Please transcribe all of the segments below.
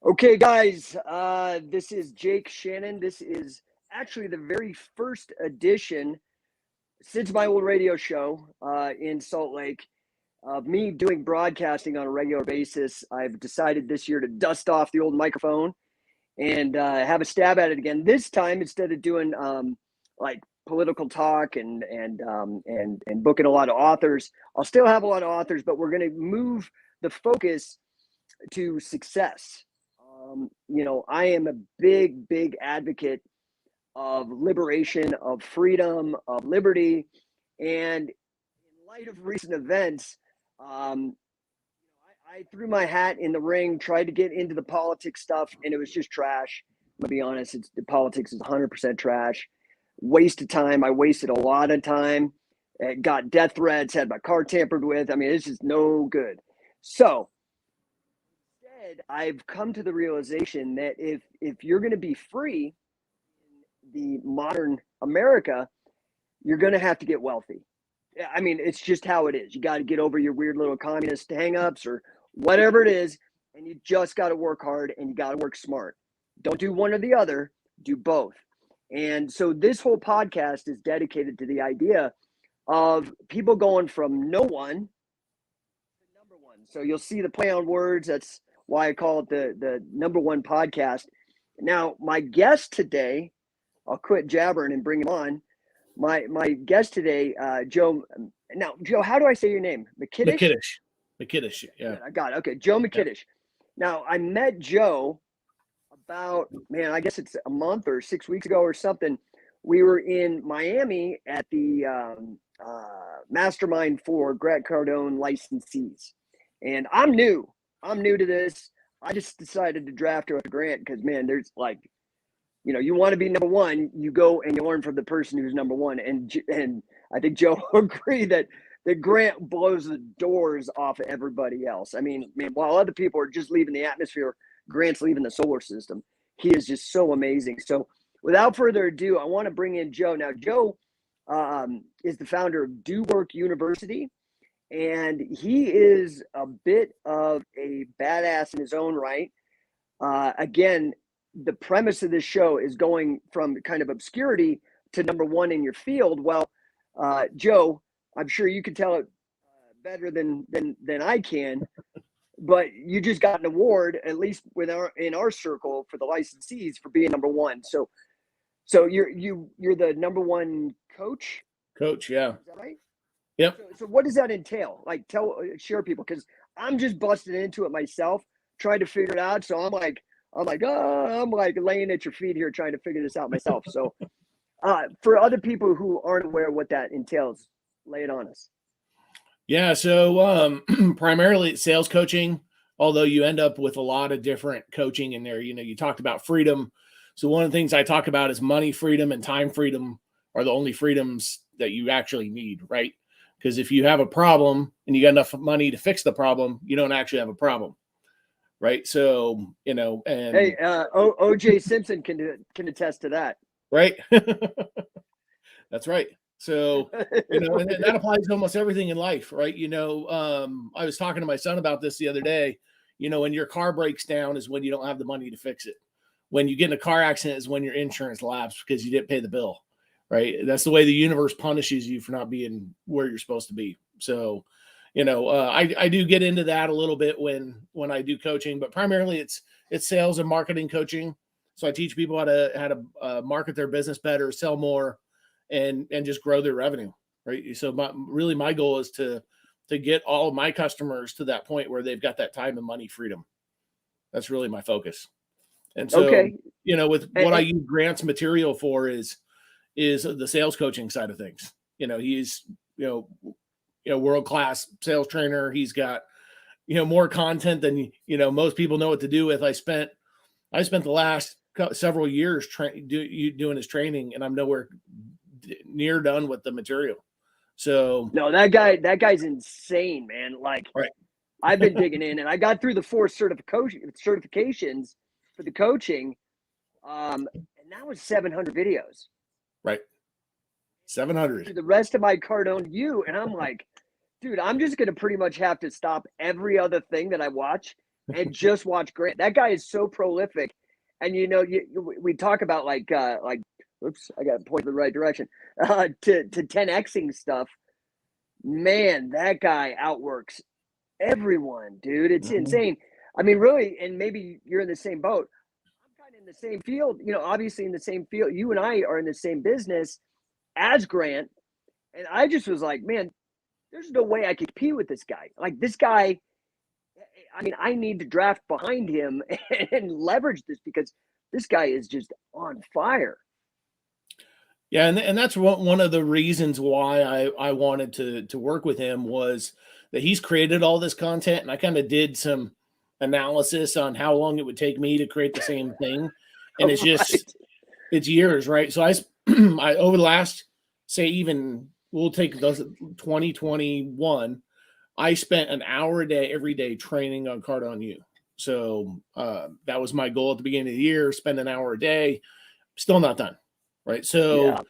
Okay, guys, this is Jake Shannon. This is actually the very first edition since my old radio show in Salt Lake of me doing broadcasting on a regular basis. I've decided this year to dust off the old microphone and have a stab at it again. This time, instead of doing like political talk and booking a lot of authors, I'll still have a lot of authors, but we're going to move the focus to success. I am a big advocate of liberation, of freedom, of liberty. And in light of recent events, I threw my hat in the ring, tried to get into the politics stuff, and it was just trash. I'm going to be honest, the politics is 100% trash. Waste of time. I wasted a lot of time. Got death threats, had my car tampered with. I mean, it's just no good. So, I've come to the realization that if you're going to be free in the modern America, you're going to have to get wealthy. I mean, it's just how it is. You got to get over your weird little communist hangups or whatever it is, and you just got to work hard and you got to work smart. Don't do one or the other, do both. And so this whole podcast is dedicated to the idea of people going from no one to number one. So you'll see the play on words. That's why I call it the number one podcast. Now, my guest today, I'll quit jabbering and bring him on. My guest today, Joe. Now, Joe, how do I say your name? Mikitish? Mikitish. Yeah. I got it. Okay, Joe Mikitish. Yeah. Now, I met Joe about, I guess it's a month or 6 weeks ago or something. We were in Miami at the mastermind for Grant Cardone licensees. And I'm new to this. I just decided to draft her a grant because, man, there's like, you want to be number one, you go and you learn from the person who's number one. And I think Joe will agree that Grant blows the doors off of everybody else. I mean, while other people are just leaving the atmosphere, Grant's leaving the solar system. He is just so amazing. So without further ado, I want to bring in Joe. Now, Joe is the founder of Do Work University. And he is a bit of a badass in his own right. Again, the premise of this show is going from kind of obscurity to number one in your field. Well, Joe, I'm sure you can tell it better than I can, but you just got an award, at least in our circle, for the licensees for being number one. So you're the number one coach. Coach, yeah. Is that right? Yep. So what does that entail? Like, share people, because I'm just busting into it myself, trying to figure it out. So I'm like laying at your feet here, trying to figure this out myself. So, for other people who aren't aware of what that entails, lay it on us. Yeah. So, primarily it's sales coaching, although you end up with a lot of different coaching in there. You talked about freedom. So one of the things I talk about is money freedom and time freedom are the only freedoms that you actually need, right? Because if you have a problem and you got enough money to fix the problem, you don't actually have a problem, right? So, and hey, O.J. Simpson can attest to that, right? That's right. So, and that applies to almost everything in life, right? I was talking to my son about this the other day. When your car breaks down is when you don't have the money to fix it. When you get in a car accident is when your insurance lapsed because you didn't pay the bill. Right. That's the way the universe punishes you for not being where you're supposed to be. So, I do get into that a little bit when I do coaching, but primarily it's sales and marketing coaching. So I teach people how to market their business better, sell more, and just grow their revenue. Right. So my goal is to get all of my customers to that point where they've got that time and money freedom. That's really my focus. And so, with what I use Grant's material for is the sales coaching side of things. He's, world-class sales trainer. He's got, more content than, most people know what to do with. I spent the last several years doing his training, and I'm nowhere near done with the material. So no, that guy's insane, man. Like, right. I've been digging in, and I got through the 4 certifications for the coaching. And that was 700 videos. Right. 700. The rest of my Cardone and I'm like, dude, I'm just going to pretty much have to stop every other thing that I watch and just watch Grant. That guy is so prolific. And we talk about like oops, I got to point in the right direction. To 10xing stuff. Man, that guy outworks everyone, dude. It's insane. I mean, really, and maybe you're in the same boat. I'm kind of in the same field, obviously in the same field. You and I are in the same business as Grant. And I just was like, man, there's no way I could compete with this guy. Like this guy, I mean, I need to draft behind him and leverage this because this guy is just on fire. Yeah, and that's one of the reasons why I wanted to work with him was that he's created all this content, and I kind of did some analysis on how long it would take me to create the same thing, and it's just it's years, right? So I over the last, say, even we'll take those 2021, I spent an hour a day every day training on Cardone U. So that was my goal at the beginning of the year, spend an hour a day. Still not done. Right. So,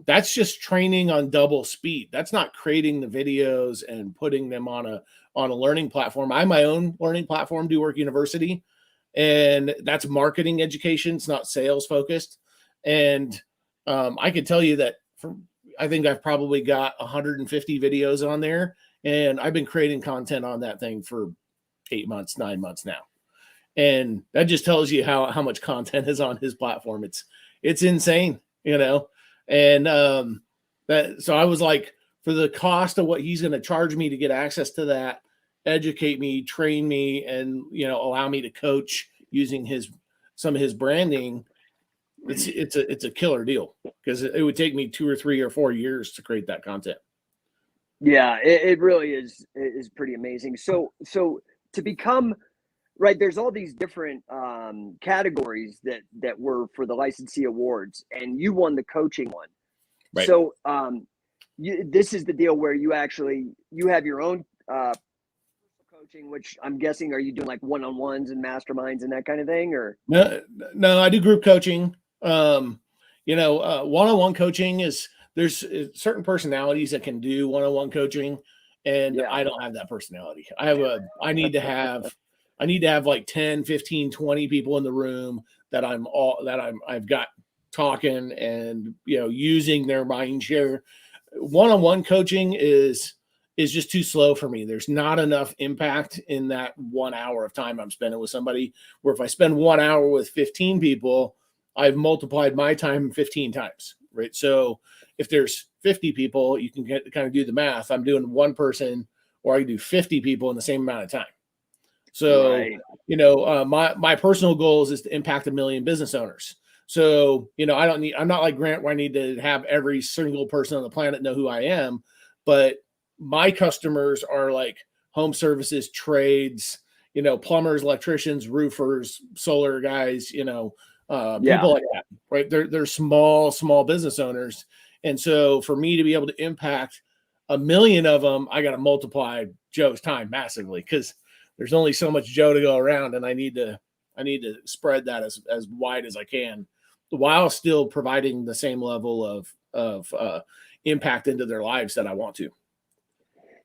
that's just training on double speed. That's not creating the videos and putting them on a learning platform. I have my own learning platform, Do Work University, and that's marketing education. It's not sales focused. And I can tell you that I think I've probably got 150 videos on there, and I've been creating content on that thing for 8 months, 9 months now. And that just tells you how much content is on his platform. It's insane, and so I was like, for the cost of what he's going to charge me to get access to that, educate me, train me, and, allow me to coach using some of his branding. It's a killer deal because it would take me 2 or 3 or 4 years to create that content. Yeah, it really is pretty amazing. So to become right, there's all these different categories that were for the licensee awards, and you won the coaching one. Right. So this is the deal where you have your own coaching, which I'm guessing, are you doing like one-on-ones and masterminds and that kind of thing, or? No, I do group coaching. One-on-one coaching there's certain personalities that can do one-on-one coaching, and I don't have that personality. I need to have like 10, 15, 20 people in the room that I've got talking and, using their mind share. One-on-one coaching is just too slow for me. There's not enough impact in that 1 hour of time I'm spending with somebody, where if I spend 1 hour with 15 people, I've multiplied my time 15 times, right? So if there's 50 people, you can kind of do the math. I'm doing one person, or I can do 50 people in the same amount of time. So, my personal goals is to impact 1 million business owners. So, I'm not like Grant where I need to have every single person on the planet know who I am, but my customers are like home services, trades, plumbers, electricians, roofers, solar guys, people like that, right? They're small business owners. And so for me to be able to impact 1 million of them, I got to multiply Joe's time massively, because there's only so much Joe to go around, and I need to spread that as wide as I can, while still providing the same level of impact into their lives that I want to.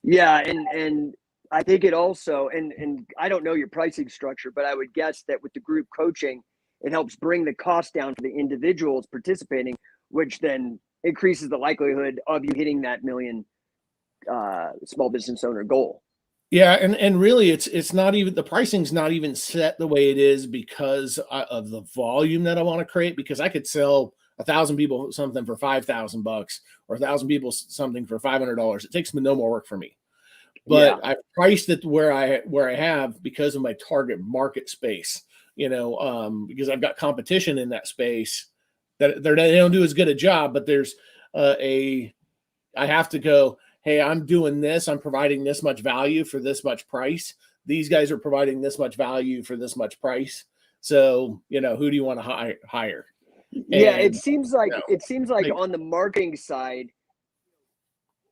Yeah, and I think it also, and I don't know your pricing structure, but I would guess that with the group coaching, it helps bring the cost down for the individuals participating, which then increases the likelihood of you hitting that 1 million small business owner goal. Yeah, and really, it's not even, the pricing's not even set the way it is because of the volume that I want to create. Because I could sell 1,000 people something for $5,000, or 1,000 people something for $500. It takes no more work for me. But I priced it where I have, because of my target market space. Because I've got competition in that space that they don't do as good a job. But there's I have to go, hey, I'm doing this. I'm providing this much value for this much price. These guys are providing this much value for this much price. So, who do you want to hire? Yeah, it seems like on the marketing side,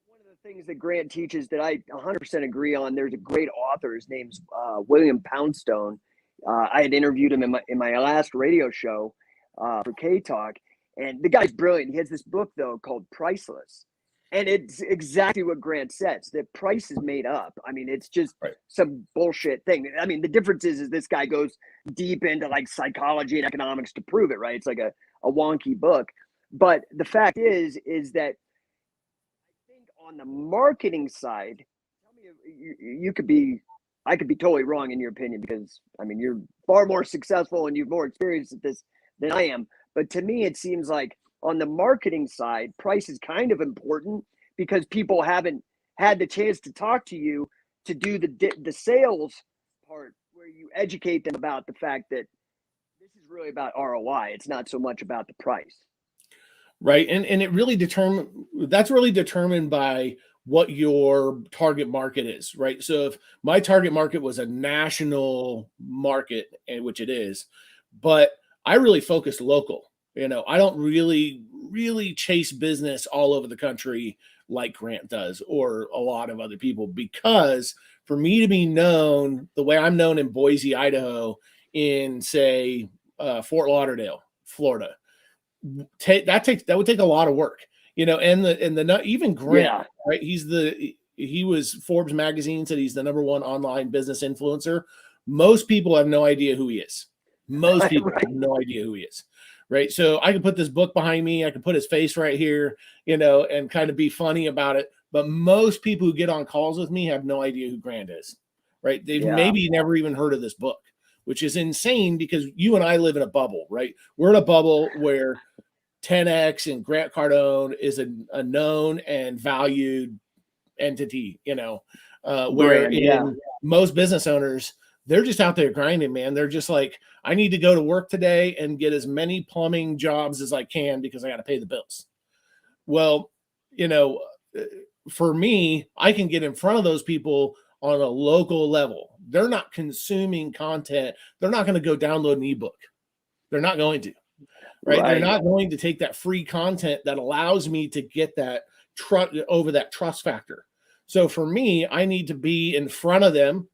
one of the things that Grant teaches that I 100% agree on, there's a great author. His name's William Poundstone. I had interviewed him in my last radio show for K Talk, and the guy's brilliant. He has this book though called Priceless. And it's exactly what Grant says. The price is made up. I mean, it's just Right. some bullshit thing. I mean, the difference is this guy goes deep into like psychology and economics to prove it, right? It's like a wonky book. But the fact is that I think on the marketing side, tell me if you could be, I could be totally wrong in your opinion because I mean, you're far more successful and you've more experience at this than I am. But to me, it seems like on the marketing side, price is kind of important because people haven't had the chance to talk to you to do the sales part where you educate them about the fact that this is really about ROI. It's not so much about the price. Right. And it really that's really determined by what your target market is, right? So if my target market was a national market, which it is, but I really focus local. I don't really chase business all over the country like Grant does or a lot of other people, because for me to be known the way I'm known in Boise, Idaho, in say Fort Lauderdale, Florida, that would take a lot of work, and even Grant, right? He was Forbes magazine said he's the #1 online business influencer. Most people have no idea who he is. Most people have no idea who he is. Right. So I can put this book behind me. I can put his face right here, and kind of be funny about it. But most people who get on calls with me have no idea who Grant is. Right. They've maybe never even heard of this book, which is insane because you and I live in a bubble, right? We're in a bubble where 10X and Grant Cardone is a known and valued entity, where most business owners, they're just out there grinding, man. They're just like, I need to go to work today and get as many plumbing jobs as I can because I got to pay the bills. Well, for me, I can get in front of those people on a local level. They're not consuming content. They're not going to go download an ebook. They're not going to, right? They're not going to take that free content that allows me to get that over that trust factor. So for me, I need to be in front of them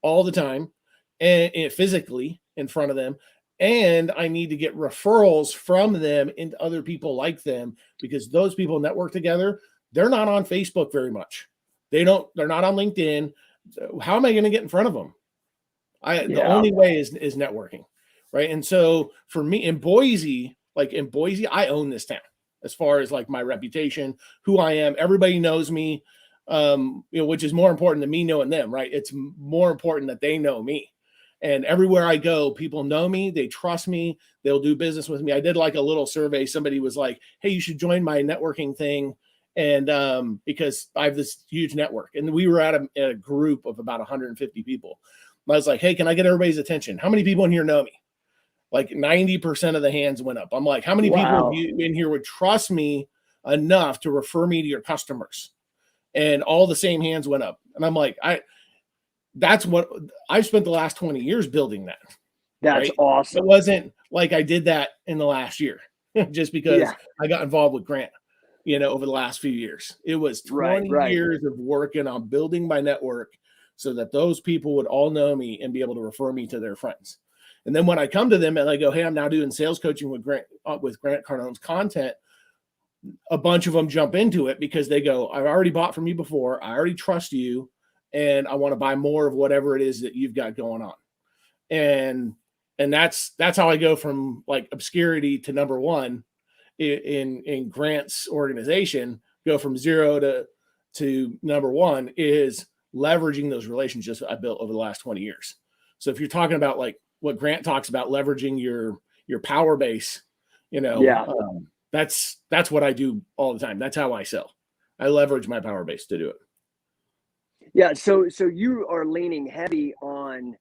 all the time and physically in front of them. And I need to get referrals from them into other people like them, because those people network together. They're not on Facebook very much. They're not on LinkedIn. So how am I going to get in front of them? The only way is networking. Right. And so for me in Boise, I own this town as far as like my reputation, who I am. Everybody knows me, which is more important than me knowing them. Right. It's more important that they know me. And everywhere I go, people know me. They trust me. They'll do business with me. I did like a little survey. Somebody was like, hey, you should join my networking thing. And because I have this huge network, and we were at a group of about 150 people. I was like, hey, can I get everybody's attention? How many people in here know me? Like 90% of the hands went up. I'm like, how many people in here would trust me enough to refer me to your customers? And all the same hands went up. And I'm like, that's what I've spent the last 20 years building that. That's awesome. It wasn't like I did that in the last year just because I got involved with Grant, over the last few years. It was 20 years of working on building my network so that those people would all know me and be able to refer me to their friends. And then when I come to them and I go, hey, I'm now doing sales coaching with Grant Cardone's content, a bunch of them jump into it because they go, I've already bought from you before. I already trust you. And I want to buy more of whatever it is that you've got going on. And that's how I go from like obscurity to #1 in Grant's organization. Go from 0 to #1 is leveraging those relationships I built over the last 20 years. So if you're talking about like what Grant talks about, leveraging your power base, that's what I do all the time. That's how I sell. I leverage my power base to do it. Yeah, so you are leaning heavy on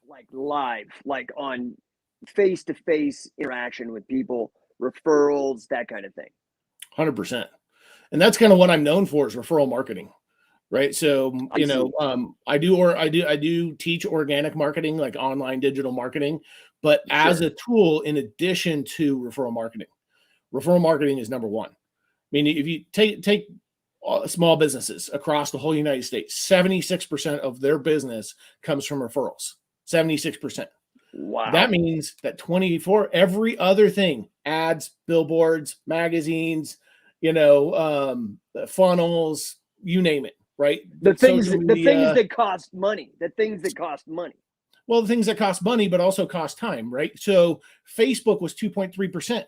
like live, like on face-to-face interaction with people, referrals, that kind of thing. 100%. And that's kind of what I'm known for, is referral marketing. Right. So, I do teach organic marketing, like online digital marketing, but as a tool in addition to referral marketing is #1. I mean, if you take small businesses across the whole United States, 76% of their business comes from referrals. 76%. Wow. That means that 24, every other thing, ads, billboards, magazines, funnels, you name it, right? The things Social that cost money. Well, the things that cost money, but also cost time, right? So Facebook was 2.3%.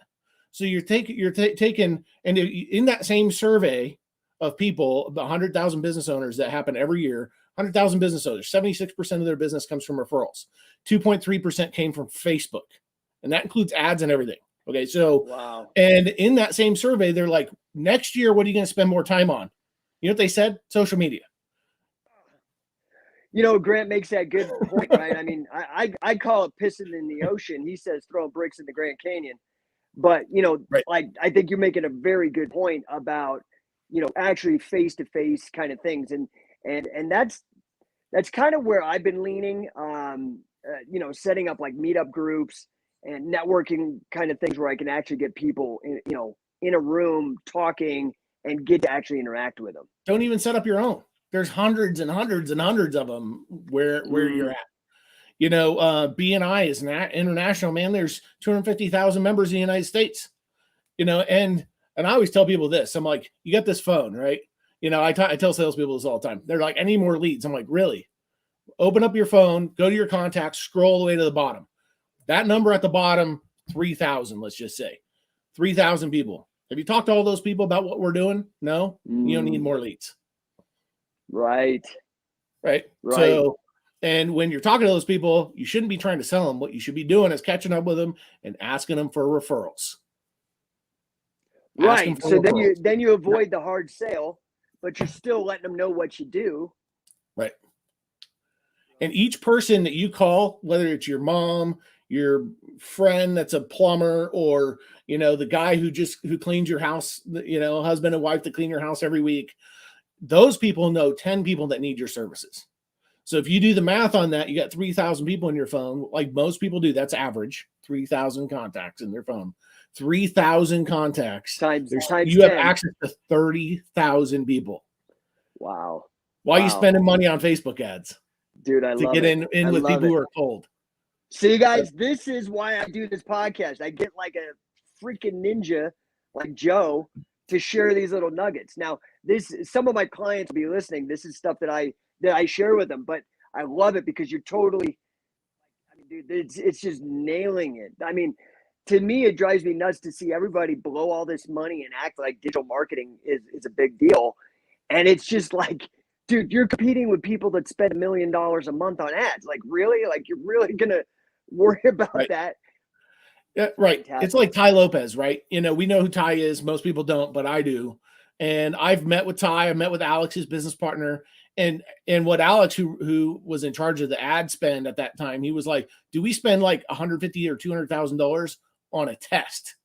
So you're taking, and in that same survey of people, the 100,000 business owners that happen every year, 100,000 business owners, 76% of their business comes from referrals. 2.3% came from Facebook. And that includes ads and everything. Okay. So, wow. And in that same survey, they're like, next year, what are you going to spend more time on? You know what they said? Social media. Grant makes that good point, right? I mean, I call it pissing in the ocean. He says throwing bricks in the Grand Canyon. But, right. like, I think you're making a very good point about, actually face-to-face kind of things. And that's kind of where I've been leaning, setting up like meetup groups and networking kind of things where I can actually get people in a room talking and get to actually interact with them. Don't even set up your own. There's hundreds and hundreds and hundreds of them where you're at. BNI is an international, man. There's 250,000 members in the United States, and I always tell people this. I'm like, you got this phone, right? I tell salespeople this all the time. They're like, I need more leads. I'm like, really? Open up your phone, go to your contacts, scroll all the way to the bottom. That number at the bottom, 3,000, let's just say. 3,000 people. Have you talked to all those people about what we're doing? No? You don't need more leads. Right. So, and when you're talking to those people, you shouldn't be trying to sell them. What you should be doing is catching up with them and asking them for referrals. Right. So then you avoid the hard sale, but you're still letting them know what you do. Right. And each person that you call, whether it's your mom, your friend that's a plumber, or the guy who cleans your house, husband and wife that clean your house every week, those people know 10 people that need your services. So if you do the math on that, you got 3,000 people in your phone, like most people do. That's average, 3,000 contacts in their phone. 3,000 contacts. Times you 10. have access to 30,000 people. Wow. Why are you spending money on Facebook ads? Dude, I love it. To get in with people who are cold. See, guys, this is why I do this podcast. I get like a freaking ninja like Joe to share these little nuggets. Now, some of my clients will be listening. This is stuff that I share with them, but I love it because you're totally, dude, it's just nailing it. I mean, to me, it drives me nuts to see everybody blow all this money and act like digital marketing is a big deal. And it's just like, dude, you're competing with people that spend $1 million a month on ads. Like, really? Like, you're really going to worry about that? Yeah, right. Fantastic. It's like Ty Lopez, right? We know who Ty is. Most people don't, but I do. And I've met with Ty. I met with Alex, his business partner. And what Alex, who was in charge of the ad spend at that time, he was like, do we spend like $150,000 or $200,000 on a test?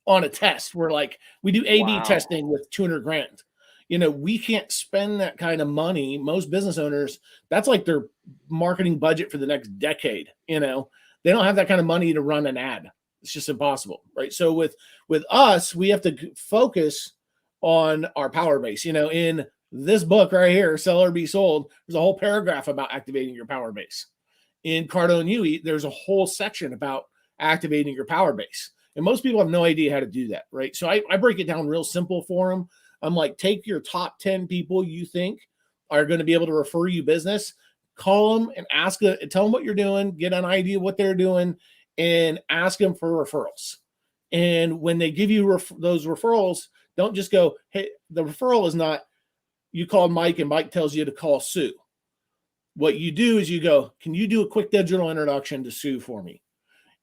On a test. We're like, we do A/B testing with $200,000. We can't spend that kind of money. Most business owners, that's like their marketing budget for the next decade. They don't have that kind of money to run an ad. It's just impossible, right? So with us, we have to focus on our power base. In this book right here, Sell or Be Sold, there's a whole paragraph about activating your power base. In Cardone UE, there's a whole section about activating your power base. And most people have no idea how to do that, right? So I break it down real simple for them. I'm like, take your top 10 people you think are going to be able to refer you business, call them and tell them what you're doing, get an idea of what they're doing, and ask them for referrals. And when they give you those referrals, don't just go, hey, the referral is not, you called Mike and Mike tells you to call Sue. What you do is you go, can you do a quick digital introduction to Sue for me?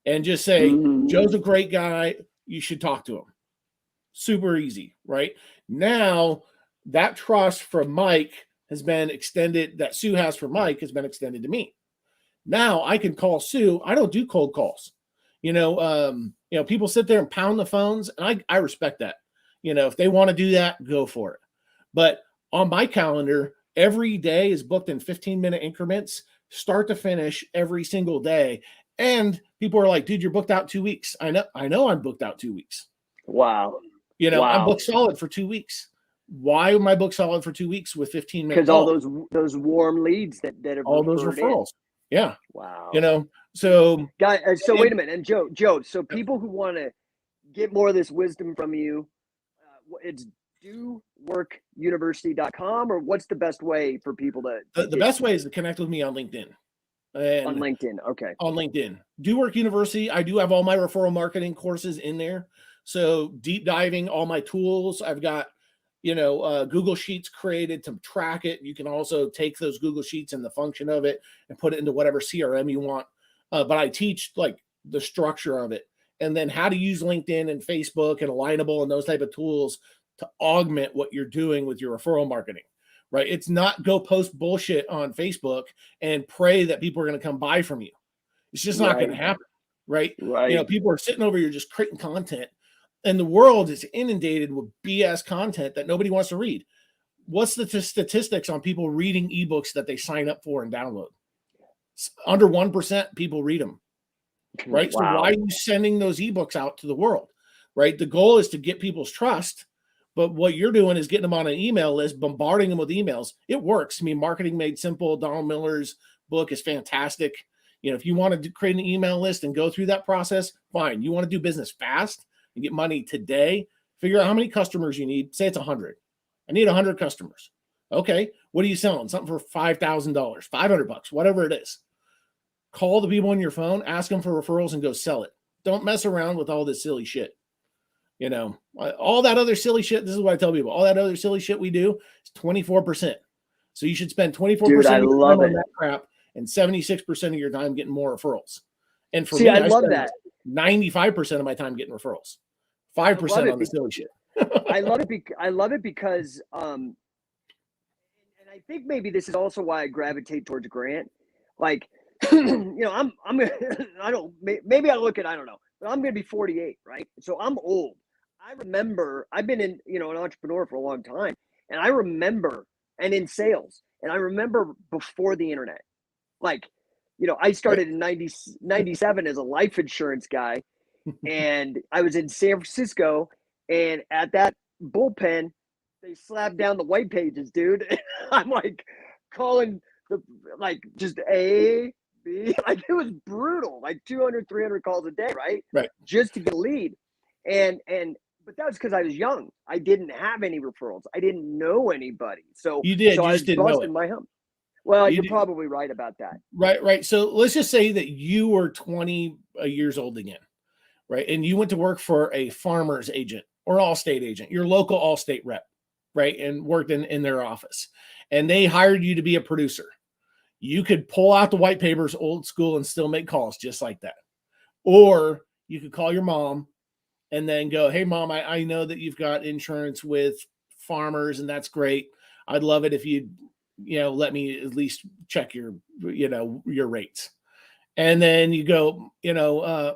And just say, Joe's a great guy. You should talk to him. Super easy, right? Now, that trust from Mike has been extended, that Sue has for Mike has been extended to me. Now I can call Sue. I don't do cold calls. People sit there and pound the phones, and I respect that. If they want to do that, go for it. But on my calendar, every day is booked in 15-minute increments, start to finish every single day. And people are like, dude, you're booked out 2 weeks. I know I'm booked out 2 weeks. Wow. I'm booked solid for 2 weeks. Why am I booked solid for 2 weeks with 15 minutes? Because all those warm leads that are all those referrals. In. Yeah. Wow. So guys, so wait a minute. And Joe, so people who want to get more of this wisdom from you, it's doworkuniversity.com, or what's the best way for people to the best way is to connect with me on LinkedIn. And on LinkedIn. Okay. On LinkedIn. Do Work University. I do have all my referral marketing courses in there. So deep diving all my tools. I've got, Google Sheets created to track it. You can also take those Google Sheets and the function of it and put it into whatever CRM you want. But I teach like the structure of it, and then how to use LinkedIn and Facebook and Alignable and those type of tools to augment what you're doing with your referral marketing. Right? It's not go post bullshit on Facebook and pray that people are going to come buy from you. It's just not going to happen. Right? Right. People are sitting over here just creating content, and the world is inundated with BS content that nobody wants to read. What's the statistics on people reading ebooks that they sign up for and download? It's under 1% people read them. Right? Wow. So why are you sending those ebooks out to the world? Right? The goal is to get people's trust. But what you're doing is getting them on an email list, bombarding them with emails. It works. I mean, Marketing Made Simple, Donald Miller's book is fantastic. If you want to create an email list and go through that process, fine. You want to do business fast and get money today, figure out how many customers you need. Say it's 100. I need 100 customers. Okay. What are you selling? Something for $5,000, $500, whatever it is. Call the people on your phone, ask them for referrals, and go sell it. Don't mess around with all this silly shit. All that other silly shit. This is what I tell people. All that other silly shit we do is 24%. So you should spend 24% of your time on that crap and 76% of your time getting more referrals. And for me, I love that. 95% of my time getting referrals. 5% on the silly shit. I love it because and I think maybe this is also why I gravitate towards Grant. Like, maybe I look at, I don't know, but I'm going to be 48, right? So I'm old. I remember I've been in, an entrepreneur for a long time, and I remember, and in sales, and I remember before the internet, like, I started in 97 as a life insurance guy, and I was in San Francisco, and at that bullpen, they slapped down the white pages, dude. I'm like calling just A, B, like it was brutal, like 200, 300 calls a day, right? Right. Just to get a lead. But that was because I was young. I didn't have any referrals. I didn't know anybody. So you did. So you I was just didn't busting know my hump. Well, you're probably right about that. Right. So let's just say that you were 20 years old again, right? And you went to work for a farmer's agent or Allstate agent, your local Allstate rep, right? And worked in their office. And they hired you to be a producer. You could pull out the white papers old school and still make calls just like that. Or you could call your mom and then go, hey, Mom, I know that you've got insurance with farmers, and that's great. I'd love it if you'd, let me at least check your rates. And then you go,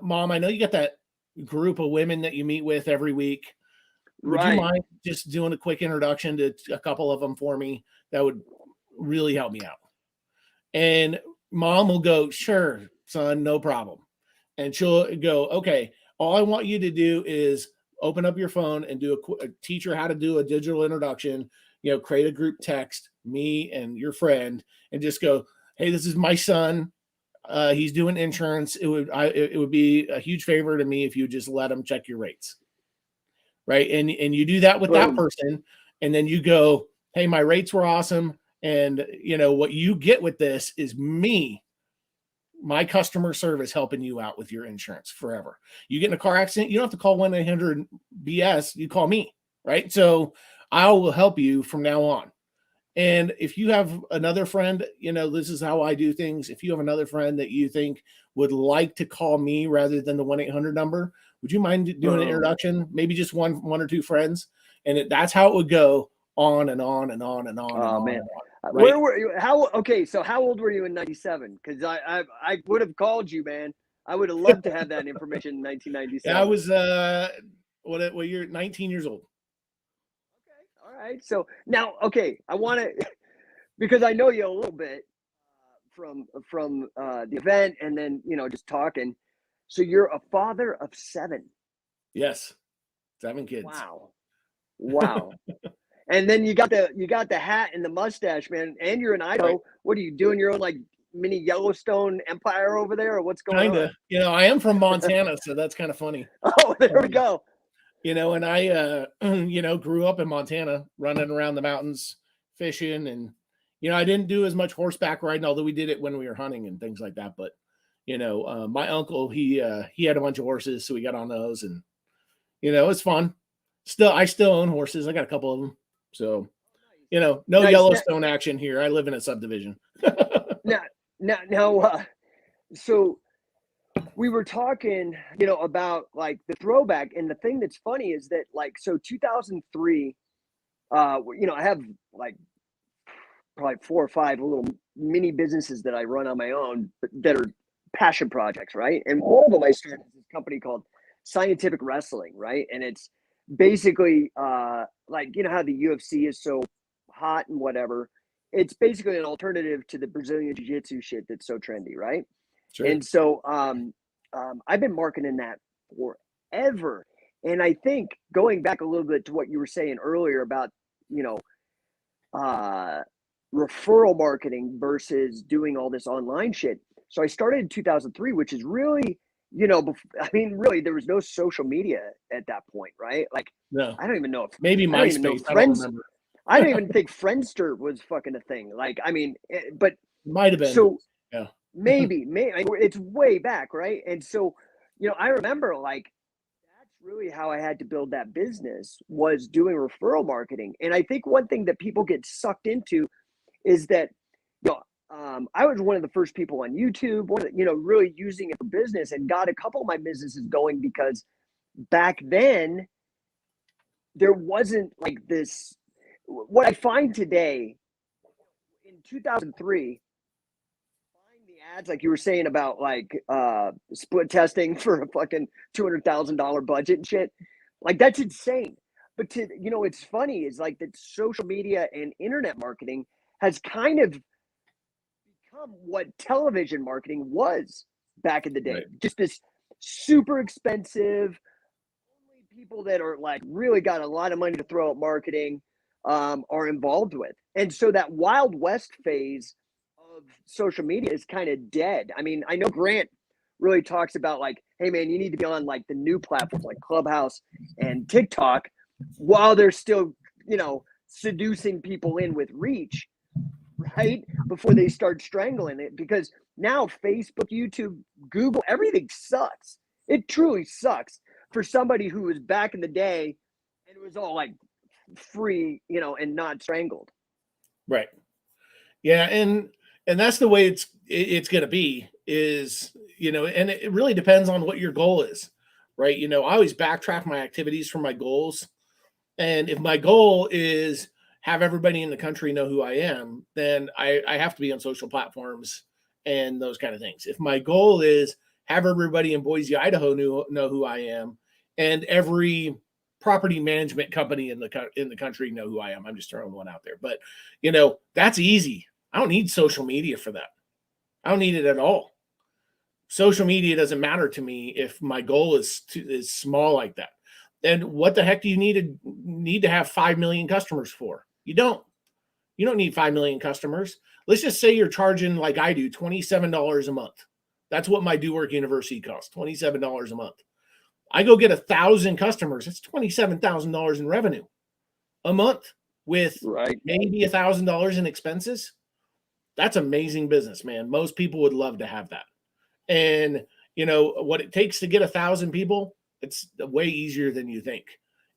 Mom, I know you got that group of women that you meet with every week. Would you mind just doing a quick introduction to a couple of them for me? That would really help me out. And Mom will go, sure, son, no problem. And she'll go, okay, all I want you to do is open up your phone and teach her how to do a digital introduction, create a group text, me and your friend, and just go, hey, this is my son. He's doing insurance. It would be a huge favor to me if you just let him check your rates. Right. And you do that with that person. And then you go, hey, my rates were awesome. And what you get with this is me, my customer service, helping you out with your insurance forever. You get in a car accident, you don't have to call 1-800-BS. You call me. Right. So I will help you from now on. And if you have another friend, this is how I do things. If you have another friend that you think would like to call me rather than the 1-800 number, would you mind doing an introduction? Maybe just one or two friends. And that's how it would go on and on and on and on. Oh, man. And on, right? Where were you? So how old were you in 97? Because I would have called you, man. I would have loved to have that information in 1997. Yeah, I was, what you're 19 years old. All right. So now, I want to, because I know you a little bit from the event, and then, just talking. So you're a father of 7. Yes. 7 kids. Wow. And then you got the hat and the mustache, man, and you're in Idaho. Right. What are you doing? Your own like mini Yellowstone empire over there, or what's going on? I am from Montana, so that's kind of funny. Oh, there we go. And I, grew up in Montana, running around the mountains, fishing, and I didn't do as much horseback riding, although we did it when we were hunting and things like that. But my uncle, he had a bunch of horses, so we got on those, and it's fun. I still own horses. I got a couple of them, so no Nice. Yellowstone action here. I live in a subdivision. Now, so we were talking, about like the throwback, and the thing that's funny is that so 2003, I have like probably 4 or 5 little mini businesses that I run on my own that are passion projects, right? And one of them I started this company called Scientific Wrestling, right? And it's basically like how the UFC is so hot and whatever. It's basically an alternative to the Brazilian Jiu-Jitsu shit that's so trendy, right? Sure. And so I've been marketing that forever. And I think going back a little bit to what you were saying earlier about, referral marketing versus doing all this online shit. So I started in 2003, which is really, really there was no social media at that point, right? Like, no, I don't even know if maybe MySpace. I don't remember. I don't even think Friendster was fucking a thing. Like, I mean, but might have been. So yeah, maybe it's way back, right? And so, I remember like that's really how I had to build that business, was doing referral marketing. And I think one thing that people get sucked into is that, I was one of the first people on YouTube, really using it for business, and got a couple of my businesses going because back then there wasn't like this. What I find today in 2003, find the ads like you were saying about like split testing for a fucking $200,000 budget and shit, like that's insane. But it's funny is like that social media and internet marketing has kind of become what television marketing was back in the day. Right. Just this super expensive, only people that are like really got a lot of money to throw at marketing are involved with. And so that Wild West phase of social media is kind of dead. I mean, I know Grant really talks about like, hey man, you need to be on like the new platforms like Clubhouse and TikTok while they're still, seducing people in with reach, right? Before they start strangling it, because now Facebook, YouTube, Google, everything sucks. It truly sucks for somebody who was back in the day and it was all like free, and not strangled. Right. Yeah, and that's the way it's going to be, is, and it really depends on what your goal is, right? I always backtrack my activities from my goals. And if my goal is have everybody in the country know who I am, then I have to be on social platforms and those kind of things. If my goal is have everybody in Boise, Idaho know who I am, and every property management company in the country know who I am. I'm just throwing one out there, but that's easy. I don't need social media for that. I don't need it at all. Social media doesn't matter to me if my goal is small like that. And what the heck do you need to have 5 million customers for? You don't need 5 million customers. Let's just say you're charging, like I do, $27 a month. That's what my Do Work University costs, $27 a month. I go get 1,000 customers. That's $27,000 in revenue a month with maybe $1,000 in expenses. That's amazing business, man. Most people would love to have that. And what it takes to get 1,000 people, it's way easier than you think.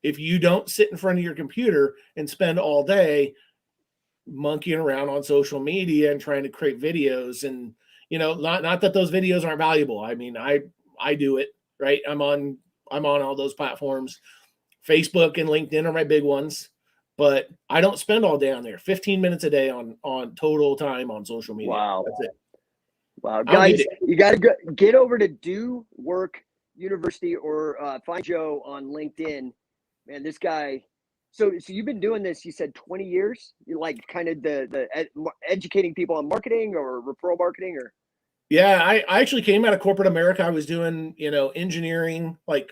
If you don't sit in front of your computer and spend all day monkeying around on social media and trying to create videos, and not that those videos aren't valuable. I mean, I do it. Right. I'm on all those platforms. Facebook and LinkedIn are my big ones, but I don't spend all day on there. 15 minutes a day on total time on social media. Wow. That's it. Wow. Guys, you got to get over to Do Work University or find Joe on LinkedIn. Man, this guy. So you've been doing this, you said 20 years? You like kind of the educating people on marketing or referral marketing, or? Yeah, I actually came out of corporate America. I was doing, engineering, like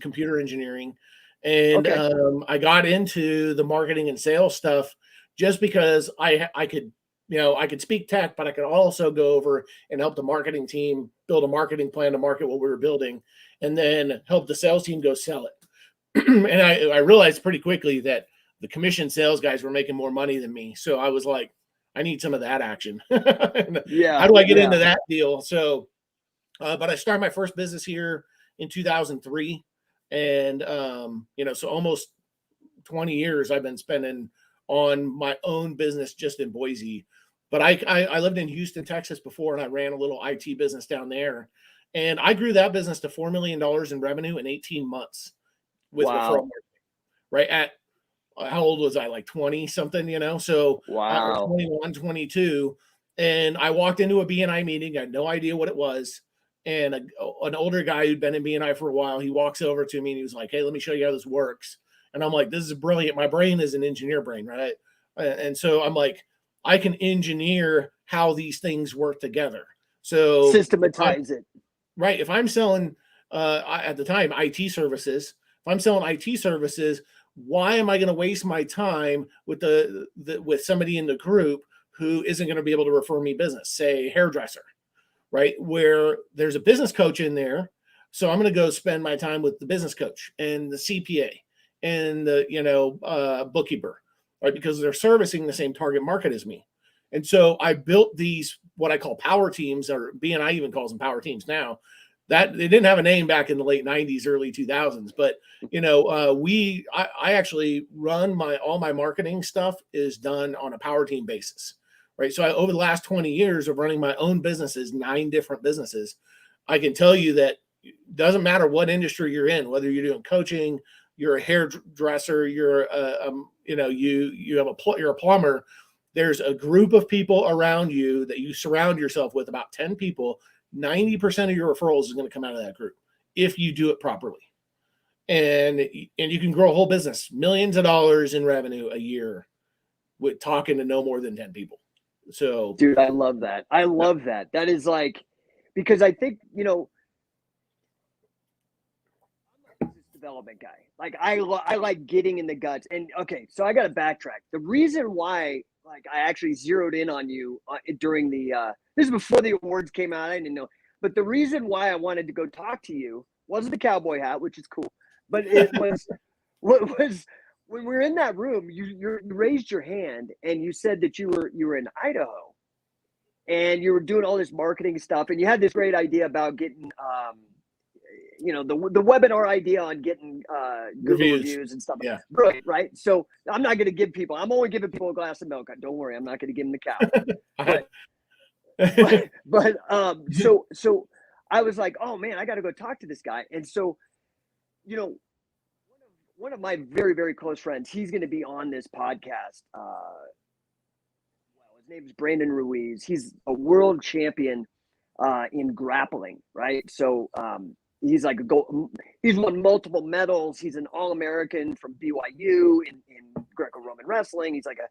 computer engineering. And I got into the marketing and sales stuff just because I could, I could speak tech, but I could also go over and help the marketing team build a marketing plan to market what we were building, and then help the sales team go sell it. And I realized pretty quickly that the commission sales guys were making more money than me. So I was like, I need some of that action. Yeah. How do I get into that deal? So, but I started my first business here in 2003. And, so almost 20 years I've been spending on my own business just in Boise. But I lived in Houston, Texas before, and I ran a little IT business down there. And I grew that business to $4 million in revenue in 18 months with referral marketing, right? At how old was I? Like 20 something, So 21, 22. And I walked into a BNI meeting. I had no idea what it was. And an older guy who'd been in BNI for a while, he walks over to me and he was like, "Hey, let me show you how this works." And I'm like, "This is brilliant." My brain is an engineer brain, right? And so I'm like, I can engineer how these things work together. So systematize it. Right. If I'm selling, at the time, IT services, if I'm selling IT services, why am I going to waste my time with with somebody in the group who isn't going to be able to refer me business, say hairdresser, right? Where there's a business coach in there. So I'm going to go spend my time with the business coach and the CPA and the, bookkeeper, right? Because they're servicing the same target market as me. And so I built these, what I call power teams, or BNI even calls them power teams now. That they didn't have a name back in the late 90s, early 2000s, but I actually run all my marketing stuff is done on a power team basis, right? So over the last 20 years of running my own businesses, 9 different businesses, I can tell you that it doesn't matter what industry you're in, whether you're doing coaching, you're a hairdresser, you're you're a plumber. There's a group of people around you that you surround yourself with, about 10 people. 90% of your referrals is going to come out of that group if you do it properly. And you can grow a whole business, millions of dollars in revenue a year with talking to no more than 10 people. So, dude, I love that. I love that. That is like, because I think, I'm a business development guy. Like I like getting in the guts. And okay, so I got to backtrack. The reason why, like, I actually zeroed in on you during this is before the awards came out. I didn't know, but the reason why I wanted to go talk to you wasn't the cowboy hat, which is cool, but it was what was when we were in that room. You raised your hand and you said that you were in Idaho, and you were doing all this marketing stuff, and you had this great idea about getting the webinar idea on getting Google reviews and stuff. Yeah. Brilliant, right? So I'm not going to give people. I'm only giving people a glass of milk. Don't worry, I'm not going to give them the cow. So I was like, oh man, I got to go talk to this guy. And so, one of my very, very close friends, he's going to be on this podcast. His name is Brandon Ruiz. He's a world champion in grappling, right? So he's like he's won multiple medals. He's an All-American from BYU in Greco-Roman wrestling. He's like a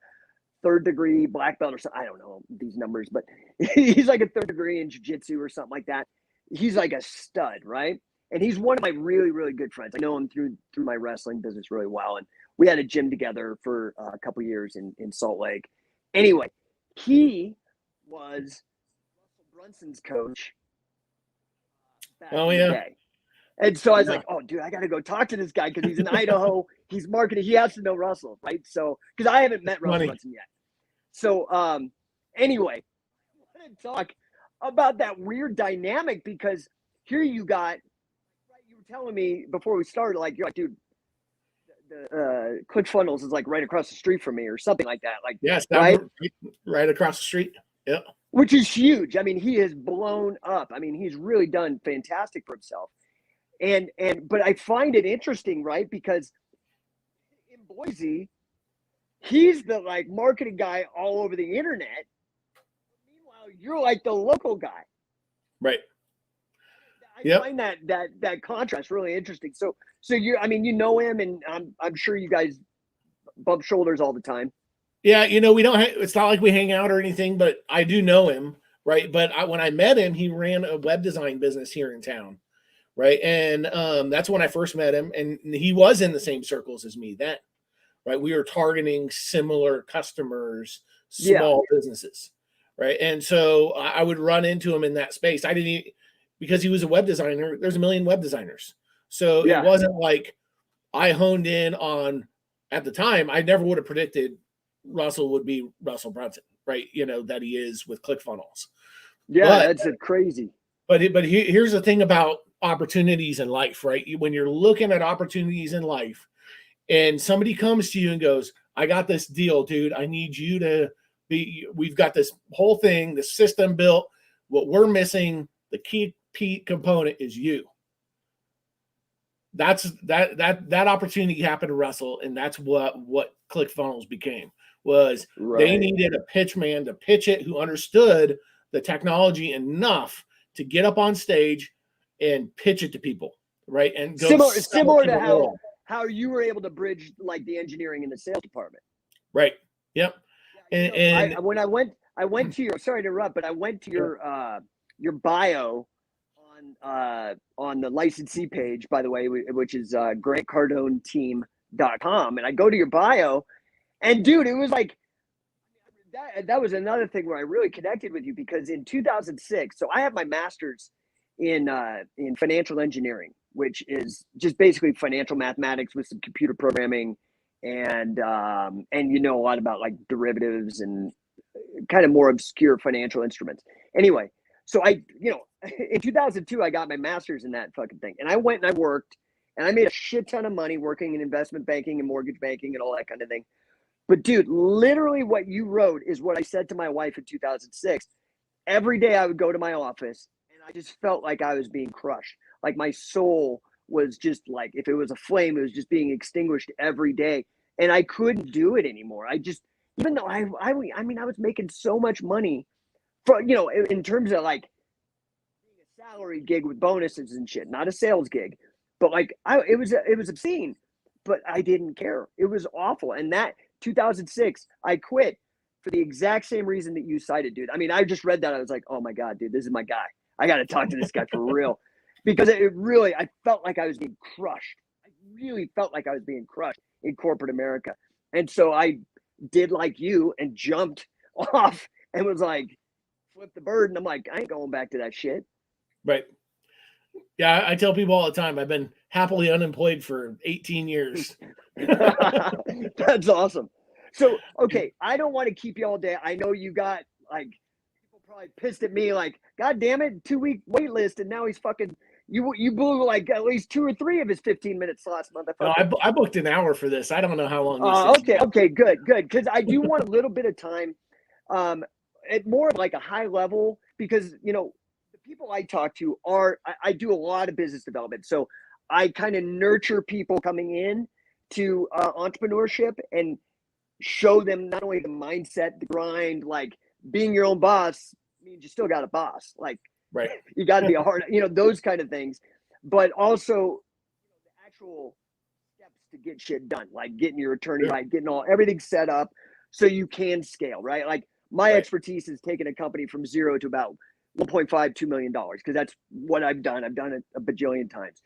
3rd degree black belt or something. I don't know these numbers, but he's like a 3rd degree in jiu-jitsu or something like that. He's like a stud, right? And he's one of my really, really good friends. I know him through my wrestling business really well. And we had a gym together for a couple years in Salt Lake. Anyway, he was Russell Brunson's coach back in the day. And so I was like, oh, dude, I got to go talk to this guy because he's in Idaho. He's marketing. He has to know Russell, right? So, because I haven't met Russell Brunson yet. So, anyway, I want to talk about that weird dynamic because here you got, right, you were telling me before we started, like, you're like, dude, the ClickFunnels is like right across the street from me or something like that. Like, yes, right across the street. Yeah. Which is huge. I mean, he has blown up. I mean, he's really done fantastic for himself. But I find it interesting, right? Because in Boise, he's the like marketing guy all over the internet. Meanwhile, you're like the local guy. Right. I find that contrast really interesting. So you know him, and I'm sure you guys bump shoulders all the time. Yeah, we don't. It's not like we hang out or anything, but I do know him, right? But when I met him, he ran a web design business here in town, right? And that's when I first met him, and he was in the same circles as me then, right? We were targeting similar customers, small businesses, right? And so I would run into him in that space. I didn't because he was a web designer. There's a million web designers, so it wasn't like I honed in on, at the time, I never would have predicted Russell would be Russell Brunson, right? That he is with ClickFunnels. Yeah, that's crazy. But here's the thing about opportunities in life, right? When you're looking at opportunities in life and somebody comes to you and goes, I got this deal, dude. I need you to we've got this whole thing, the system built. What we're missing, the key component is you. That opportunity happened to Russell, and that's what ClickFunnels became. Was They needed a pitch man to pitch it who understood the technology enough to get up on stage and pitch it to people, right? And go similar to how you were able to bridge like the engineering and the sales department. Right. Yep. And I went to your, sorry to interrupt, but I went to your bio on the licensee page, by the way, which is grantcardoneteam.com. And I go to your bio, and dude, it was like, that was another thing where I really connected with you, because in 2006, so I have my master's in financial engineering, which is just basically financial mathematics with some computer programming, and a lot about like derivatives and kind of more obscure financial instruments. Anyway, so in 2002, I got my master's in that fucking thing, and I went and I worked, and I made a shit ton of money working in investment banking and mortgage banking and all that kind of thing. But dude, literally what you wrote is what I said to my wife in 2006. Every day I would go to my office and I just felt like I was being crushed. Like my soul was just like, if it was a flame, it was just being extinguished every day. And I couldn't do it anymore. Even though I was making so much money for, in terms of like being a salary gig with bonuses and shit, not a sales gig, but like it was obscene, but I didn't care. It was awful. And that 2006, I quit for the exact same reason that you cited, dude. I mean, I just read that. I was like, oh my God, dude, this is my guy. I got to talk to this guy for real. Because I felt like I was being crushed. I really felt like I was being crushed in corporate America. And so I did like you and jumped off and was like, flip the bird. And I'm like, I ain't going back to that shit. Right. Yeah, I tell people all the time, I've been happily unemployed for 18 years. That's awesome. So, okay, I don't want to keep you all day. I know you got like people probably pissed at me, like, God damn it, 2-week wait list, and now he's fucking you blew like at least 2 or 3 of his 15 minutes last month. No, I booked an hour for this. I don't know how long this is. Okay, good. Because I do want a little bit of time, at more of like a high level, because the people I talk to I do a lot of business development, so I kind of nurture people coming in to entrepreneurship and show them not only the mindset, the grind, like being your own boss means you still got a boss. Like, right. You got to be a hard, those kind of things, but also the actual steps to get shit done, like getting your attorney right, getting everything set up so you can scale, right? Like my expertise is taking a company from zero to about $1.5-2 million, because that's what I've done. I've done it a bajillion times.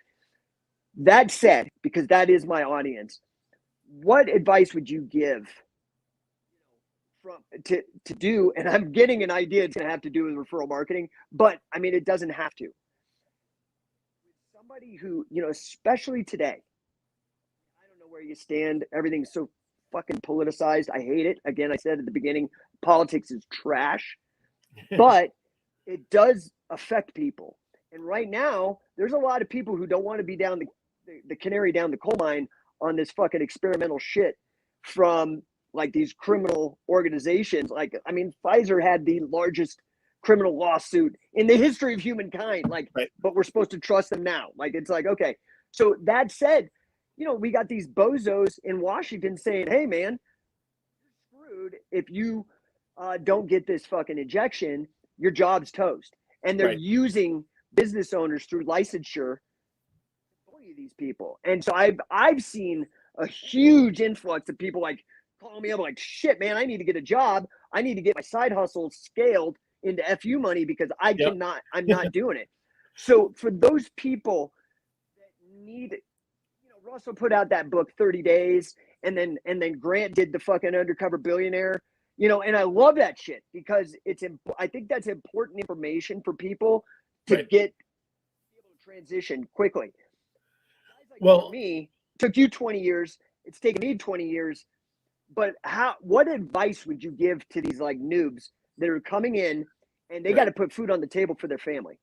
That said, because that is my audience, what advice would you give to do? And I'm getting an idea it's going to have to do with referral marketing, but I mean, it doesn't have to. Somebody who, especially today, I don't know where you stand. Everything's so fucking politicized. I hate it. Again, I said at the beginning, politics is trash, but it does affect people. And right now, there's a lot of people who don't want to be down the canary down the coal mine on this fucking experimental shit from like these criminal organizations. Like, I mean, Pfizer had the largest criminal lawsuit in the history of humankind. Like, but we're supposed to trust them now. Like, it's like, okay. So that said, we got these bozos in Washington saying, hey man, you're screwed if you don't get this fucking injection, your job's toast. And they're using business owners through licensure to bully these people. And so I've seen a huge influx of people like calling me up like, shit, man, I need to get a job. I need to get my side hustle scaled into FU money because I'm not doing it. So for those people that need, Russell put out that book 30 Days, and then Grant did the fucking Undercover Billionaire, and I love that shit because I think that's important information for people to get able to transition quickly. Like, well, for me, took you 20 years. It's taken me 20 years. But what advice would you give to these like noobs that are coming in and they got to put food on the table for their family?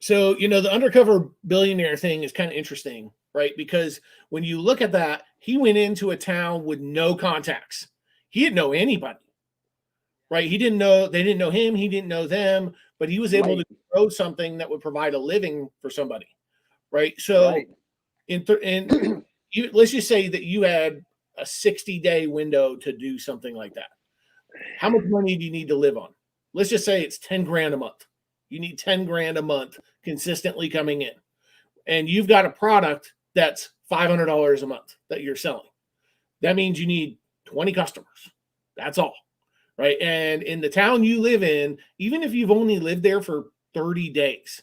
So, the Undercover Billionaire thing is kind of interesting, right? Because when you look at that, he went into a town with no contacts. He didn't know anybody, right? They didn't know him. He didn't know them, but he was able to grow something that would provide a living for somebody, right? So let's just say that you had a 60-day window to do something like that. How much money do you need to live on? Let's just say it's 10 grand a month. You need 10 grand a month consistently coming in. And you've got a product that's $500 a month that you're selling. That means you need 20 customers. That's all, right? And in the town you live in, even if you've only lived there for 30 days,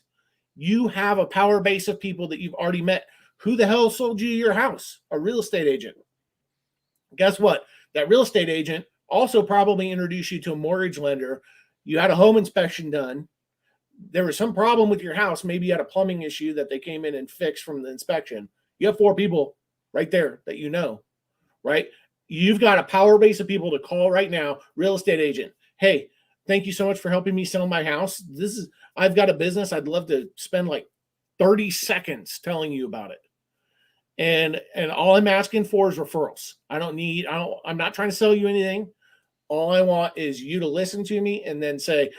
you have a power base of people that you've already met. Who the hell sold you your house? A real estate agent. Guess what? That real estate agent also probably introduced you to a mortgage lender. You had a home inspection done. There was some problem with your house. Maybe you had a plumbing issue that they came in and fixed from the inspection. You have 4 people right there that you know, right? You've got a power base of people to call right now. Real estate agent. Hey, thank you so much for helping me sell my house. I've got a business. I'd love to spend like 30 seconds telling you about it. And all I'm asking for is referrals. I'm not trying to sell you anything. All I want is you to listen to me and then say,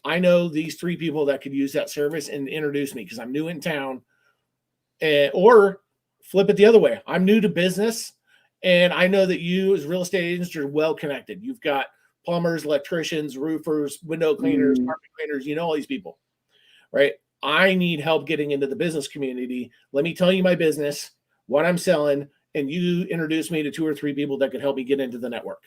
I know these 3 people that could use that service and introduce me because I'm new in town. Or flip it the other way. I'm new to business and I know that you as real estate agents are well connected. You've got plumbers, electricians, roofers, window cleaners, carpet cleaners, all these people, right? I need help getting into the business community. Let me tell you my business, what I'm selling, and you introduce me to 2 or 3 people that could help me get into the network.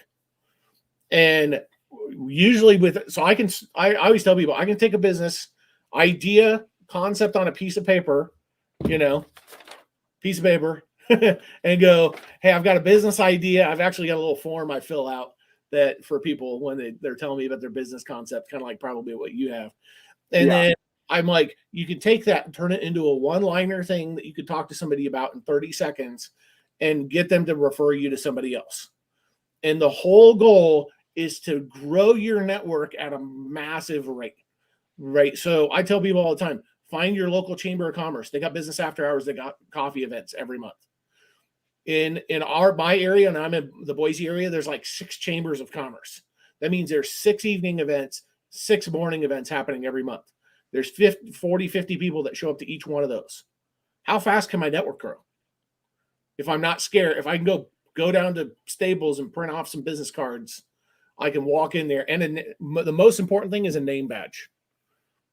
And usually I always tell people I can take a business idea concept on a piece of paper, and go, hey, I've got a business idea. I've actually got a little form I fill out that for people when they're telling me about their business concept, kind of like probably what you have. And then I'm like, you can take that and turn it into a one-liner thing that you could talk to somebody about in 30 seconds and get them to refer you to somebody else. And the whole goal is to grow your network at a massive rate, right? So I tell people all the time, find your local chamber of commerce. They got business after hours. They got coffee events every month. In my area, and I'm in the Boise area, there's like 6 chambers of commerce. That means there's 6 evening events, 6 morning events happening every month. There's 50 people that show up to each one of those. How fast can my network grow? If I'm not scared, if I can go down to Staples and print off some business cards, I can walk in there. And the most important thing is a name badge.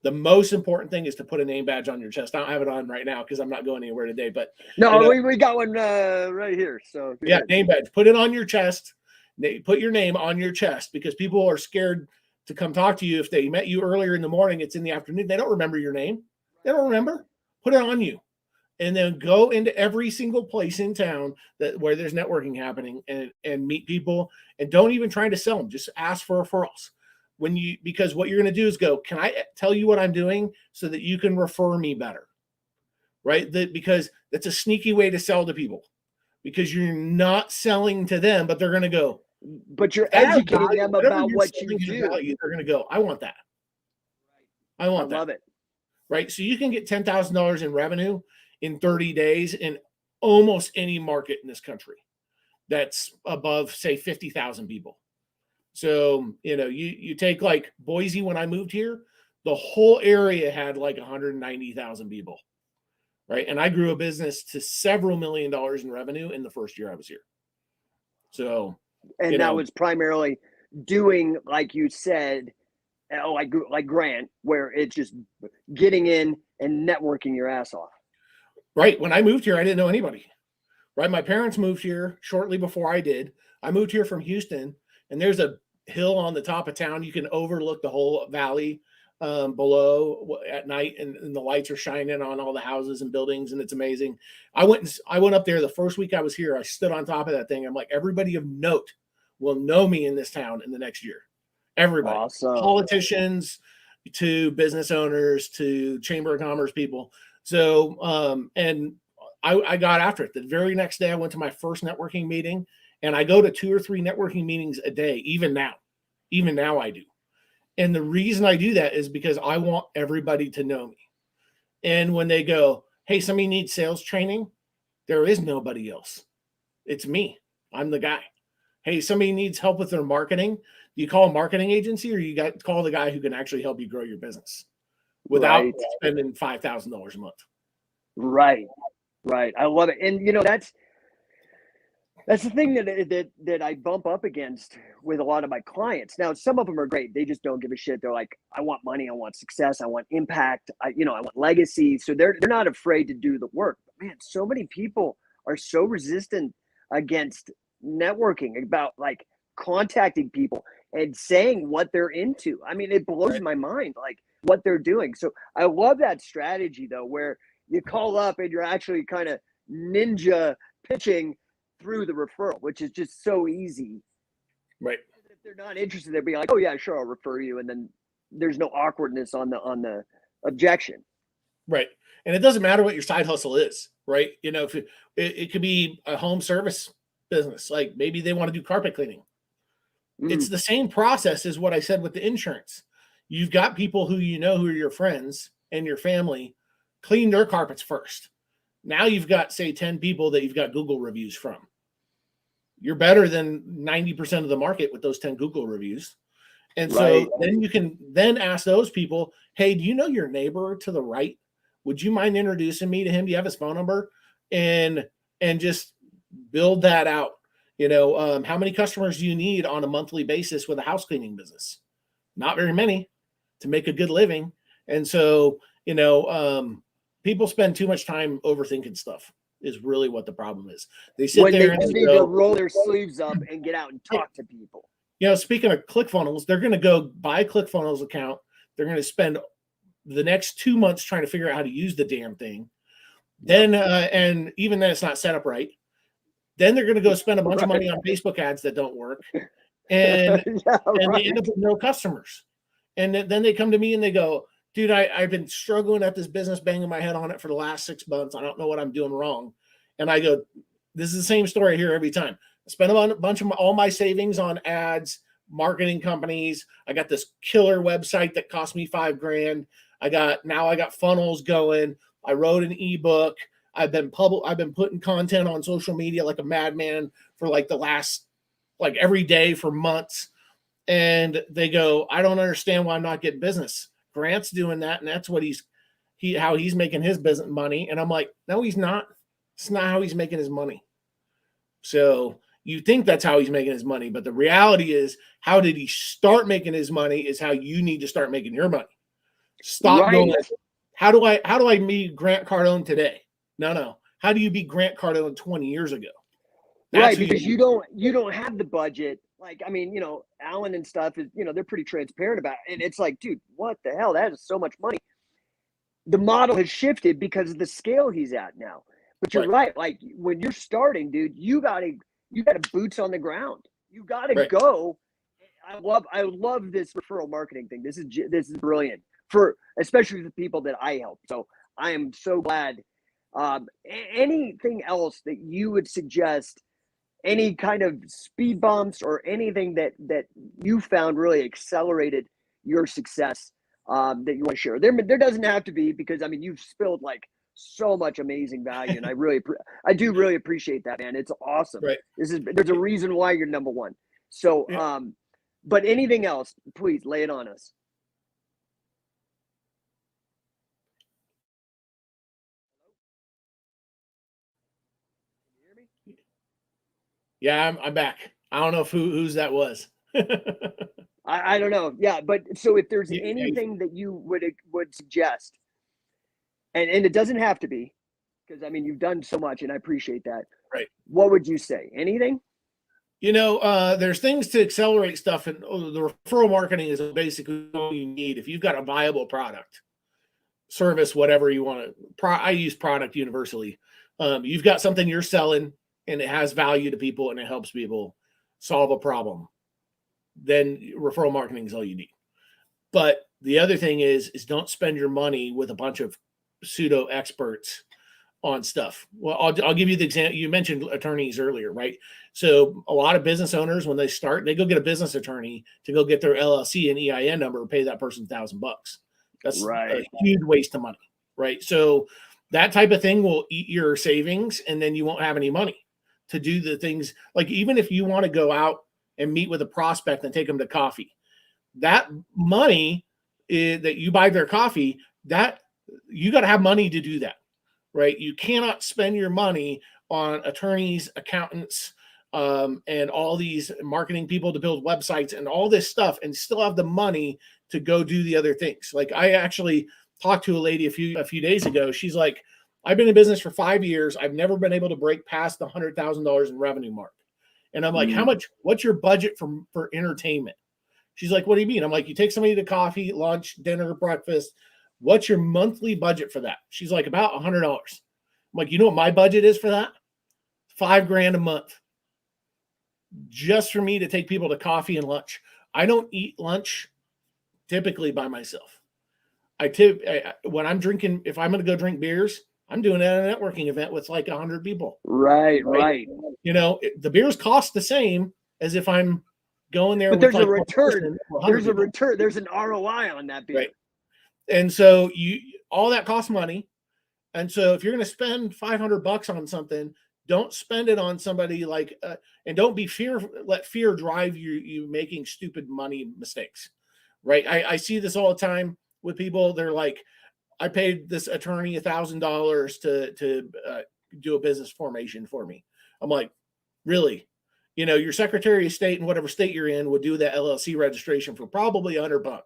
The most important thing is to put a name badge on your chest. I don't have it on right now because I'm not going anywhere today. But no, we got one right here. So yeah, name badge. Put it on your chest. Put your name on your chest because people are scared to come talk to you. If they met you earlier in the morning, it's in the afternoon. They don't remember your name. They don't remember. Put it on you. And then go into every single place in town where there's networking happening and meet people, and don't even try to sell them. Just ask for referrals. Because what you're going to do is go, can I tell you what I'm doing so that you can refer me better? Right? Because that's a sneaky way to sell to people because you're not selling to them, but they're going to go, but you're educating them about what you do. They're going to go, I want that. I love it. Right? So you can get $10,000 in revenue in 30 days in almost any market in this country that's above, say, 50,000 people. So, you take like Boise. When I moved here, the whole area had like 190,000 people, right? And I grew a business to several $1 million in revenue in the first year I was here. So, and that was primarily doing, like you said, like Grant, where it's just getting in and networking your ass off. Right. When I moved here, I didn't know anybody. Right. My parents moved here shortly before I did. I moved here from Houston, and there's a hill on the top of town. You can overlook the whole valley below at night, and the lights are shining on all the houses and buildings, and it's amazing. I went up there the first week I was here. I stood on top of that thing. I'm like, everybody of note will know me in this town in the next year. Everybody, awesome. Politicians to business owners to chamber of commerce people. So, and I got after it. The very next day I went to my first networking meeting, and I go to 2 or 3 networking meetings a day. Even now I do. And the reason I do that is because I want everybody to know me. And when they go, hey, somebody needs sales training, there is nobody else. It's me. I'm the guy. Hey, somebody needs help with their marketing. Do you call a marketing agency, or you got call the guy who can actually help you grow your business without spending $5,000 a month? Right. I love it. And that's the thing that I bump up against with a lot of my clients. Now, some of them are great. They just don't give a shit. They're like, I want money, I want success, I want impact, I want legacy. So they're not afraid to do the work. But man, so many people are so resistant against networking, about like contacting people and saying what they're into. I mean, it blows my mind, like what they're doing. So I love that strategy though, where you call up and you're actually kind of ninja pitching through the referral, which is just so easy. Right. If they're not interested, they'll be like, oh yeah, sure, I'll refer you. And then there's no awkwardness on the objection. Right. And it doesn't matter what your side hustle is, right? If it could be a home service business, like maybe they want to do carpet cleaning. It's the same process as what I said with the insurance. You've got people who who are your friends and your family clean their carpets first. Now you've got, say, 10 people that you've got Google reviews from. You're better than 90% of the market with those 10 Google reviews. And so then you can then ask those people, hey, do you know your neighbor to the right? Would you mind introducing me to him? Do you have his phone number? And just build that out. How many customers do you need on a monthly basis with a house cleaning business? Not very many to make a good living. And so, people spend too much time overthinking stuff is really what the problem is. They sit there and need to roll their sleeves up and get out and talk to people. Speaking of ClickFunnels, they're going to go buy a ClickFunnels account. They're going to spend the next 2 months trying to figure out how to use the damn thing. Then, and even then it's not set up right. Then they're going to go spend a bunch of money on Facebook ads that don't work. And, and they end up with no customers. And then they come to me and they go, dude, I've been struggling at this business, banging my head on it for the last 6 months. I don't know what I'm doing wrong. And I go, this is the same story here every time. I spent a bunch of all my savings on ads, marketing companies. I got this killer website that cost me $5,000. Now I got funnels going. I wrote an ebook. I've been putting content on social media like a madman for like the last, like every day for months. And they go, I don't understand why I'm not getting business. Grant's doing that, and that's what how he's making his business money. And I'm like, no, he's not. It's not how he's making his money. So you think that's how he's making his money, but the reality is, how did he start making his money is how you need to start making your money. Stop going, how do I be Grant Cardone today? No. How do you be Grant Cardone 20 years ago? That's because you don't have the budget. Like, I mean, Alan and stuff is, they're pretty transparent about it. And it's like, dude, what the hell? That is so much money. The model has shifted because of the scale he's at now. But you're right. Like when you're starting, dude, you gotta boots on the ground. You gotta go. I love this referral marketing thing. This is brilliant especially the people that I help. So I am so glad. Anything else that you would suggest? Any kind of speed bumps or anything that you found really accelerated your success that you want to share? There doesn't have to be, because I mean, you've spilled like so much amazing value, and I do really appreciate that, man. It's awesome. Right. There's a reason why you're number one. So, but anything else, please lay it on us. Yeah, I'm back. I don't know whose that was. I don't know. Yeah, but so if there's anything that you would suggest, and it doesn't have to be, because I mean you've done so much, and I appreciate that. Right. What would you say? Anything? There's things to accelerate stuff, and the referral marketing is basically all you need. If you've got a viable product, service, whatever you want to. I use product universally. You've got something you're selling, and it has value to people, and it helps people solve a problem, then referral marketing is all you need. But the other thing is don't spend your money with a bunch of pseudo experts on stuff. Well, I'll give you the example. You mentioned attorneys earlier, right? So a lot of business owners, when they start, they go get a business attorney to go get their LLC and EIN number and pay that person $1,000. That's Right. a huge waste of money, right? So that type of thing will eat your savings, and then you won't have any money to do the things. Like, even if you want to go out and meet with a prospect and take them to coffee, that money that you buy their coffee, that you got to have money to do that, right? You cannot spend your money on attorneys, accountants, and all these marketing people to build websites and all this stuff, and still have the money to go do the other things. Like, I actually talked to a lady a few days ago. She's like, I've been in business for 5 years. I've never been able to break past the $100,000 in revenue mark. And I'm like, what's your budget for entertainment? She's like, what do you mean? I'm like, you take somebody to coffee, lunch, dinner, breakfast. What's your monthly budget for that? She's like, about $100. I'm like, you know what my budget is for that? $5,000 a month. Just for me to take people to coffee and lunch. I don't eat lunch typically by myself. When I'm drinking, if I'm going to go drink beers, I'm doing it at a networking event with like 100 people. Right. You know, the beers cost the same as if I'm going there. But there's a return. There's a return. There's an ROI on that beer. Right. And so all that costs money. And so if you're going to spend $500 on something, don't spend it on somebody like, and don't let fear drive you making stupid money mistakes. Right. I see this all the time with people. They're like, I paid this attorney $1,000 to do a business formation for me. I'm like, really? You know, your Secretary of State in whatever state you're in would do that LLC registration for probably $100.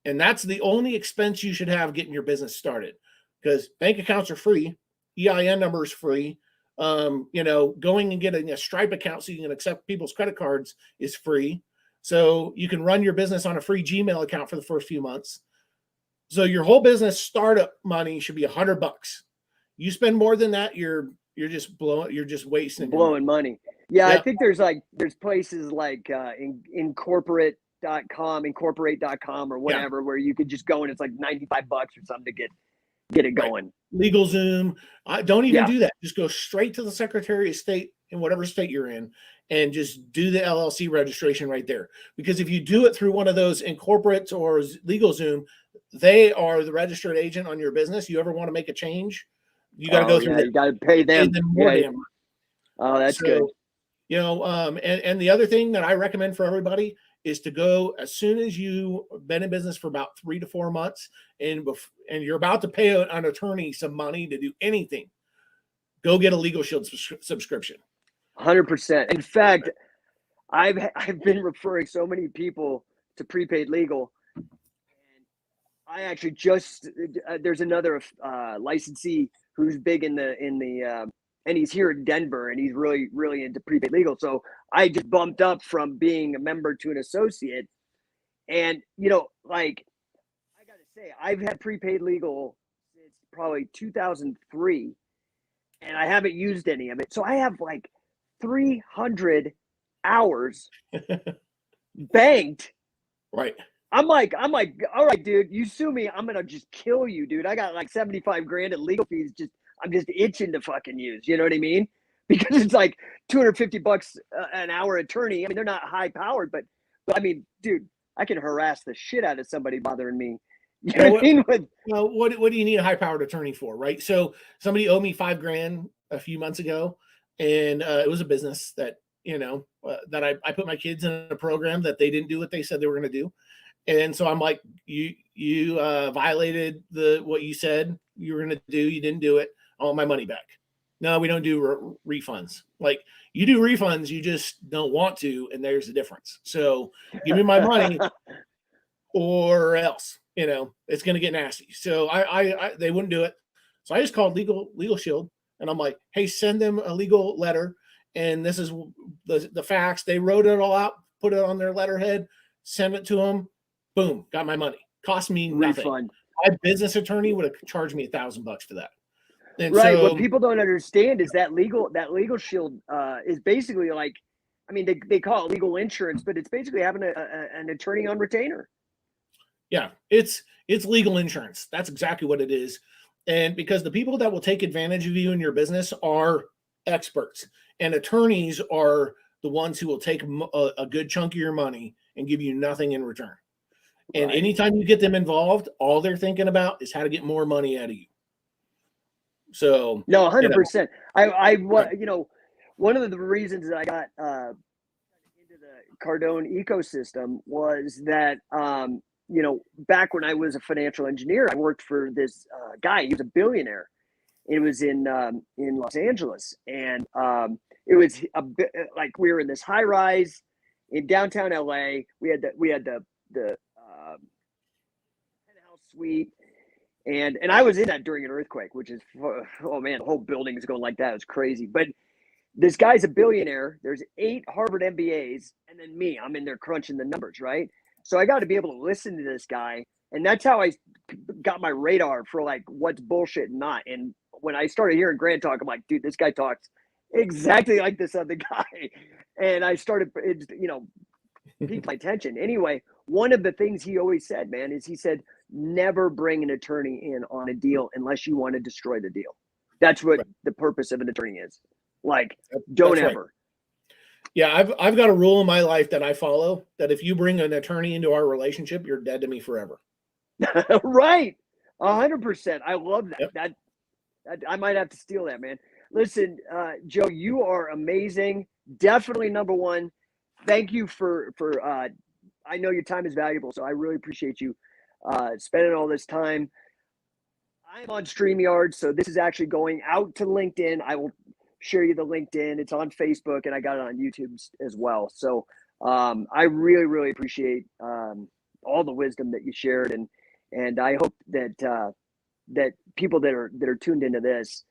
And that's the only expense you should have getting your business started, because bank accounts are free. EIN number is free. You know, going and getting a Stripe account so you can accept people's credit cards is free. So you can run your business on a free Gmail account for the first few months. So your whole business startup money should be $100. You spend more than that, you're just wasting money. Yeah, I think there's places like incorporate.com or whatever, where you could just go and it's like $95 or something to get it going. LegalZoom. Don't even do that. Just go straight to the Secretary of State in whatever state you're in and just do the LLC registration right there. Because if you do it through one of those Incorporate or LegalZoom, they are the registered agent on your business. You ever want to make a change, you got to go through them. You got to pay them. More damn. Oh, that's good. You know, and the other thing that I recommend for everybody is to go as soon as you've been in business for about 3 to 4 months and you're about to pay an attorney some money to do anything, go get a Legal Shield subscription. 100%. In fact, I've been referring so many people to prepaid legal. And I actually there's another licensee who's big in the and he's here in Denver, and he's really, really into prepaid legal. So I just bumped up from being a member to an associate. And, you know, like, I got to say, I've had prepaid legal since probably 2003, and I haven't used any of it. So I have like 300 hours banked. Right. I'm like, all right, dude, you sue me, I'm going to just kill you, dude. I got like $75,000 in legal fees. I'm just itching to fucking use, you know what I mean? Because it's like $250 an hour attorney. I mean, they're not high powered, but I mean, dude, I can harass the shit out of somebody bothering me. You know what I mean? Well, what do you need a high powered attorney for, right? So somebody owed me $5,000 a few months ago, and it was a business that, you know, that I put my kids in a program that they didn't do what they said they were going to do. And so I'm like, you violated what you said you were going to do. You didn't do it. I want my money back. No, we don't do refunds. Like, you do refunds, you just don't want to, and there's the difference. So give me my money or else, you know, it's going to get nasty. So they wouldn't do it. So I just called Legal Shield, and I'm like, hey, send them a legal letter, and this is the facts. They wrote it all out, put it on their letterhead, send it to them. Boom, got my money. Cost me nothing. Refund. My business attorney would have charged me $1,000 for that. And right. So, what people don't understand is that Legal Shield is basically like, I mean, they call it legal insurance, but it's basically having an attorney on retainer. Yeah, it's legal insurance. That's exactly what it is. And because the people that will take advantage of you in your business are experts, and attorneys are the ones who will take a good chunk of your money and give you nothing in return. And Right. anytime you get them involved, all they're thinking about is how to get more money out of you. So No, 100%. Right. One of the reasons that I got into the Cardone ecosystem was that back when I was a financial engineer, I worked for this guy. He was a billionaire. It was in Los Angeles, and it was a bit like we were in this high rise in downtown LA. We had the penthouse suite, and I was in that during an earthquake, which is, oh man, the whole building is going like that. It was crazy. But this guy's a billionaire. There's 8 Harvard MBAs, and then me. I'm in there crunching the numbers, right? So I got to be able to listen to this guy, and that's how I got my radar for like what's bullshit and not. And when I started hearing Grant talk, I'm like, dude, this guy talks exactly like this other guy, and I started, piqued my attention. Anyway, one of the things he always said, man, is he said, never bring an attorney in on a deal unless you want to destroy the deal. That's what the purpose of an attorney is. Like, don't ever. Right. Yeah, I've got a rule in my life that I follow, that if you bring an attorney into our relationship, you're dead to me forever. Right. 100%. I love that. Yep. That I might have to steal that, man. Listen, Joe, you are amazing. Definitely number one. Thank you for I know your time is valuable, so I really appreciate you spending all this time. I'm on StreamYard, so this is actually going out to LinkedIn. I will share you the LinkedIn. It's on Facebook, and I got it on YouTube as well. So I really, really appreciate all the wisdom that you shared, and I hope that that people that are tuned into this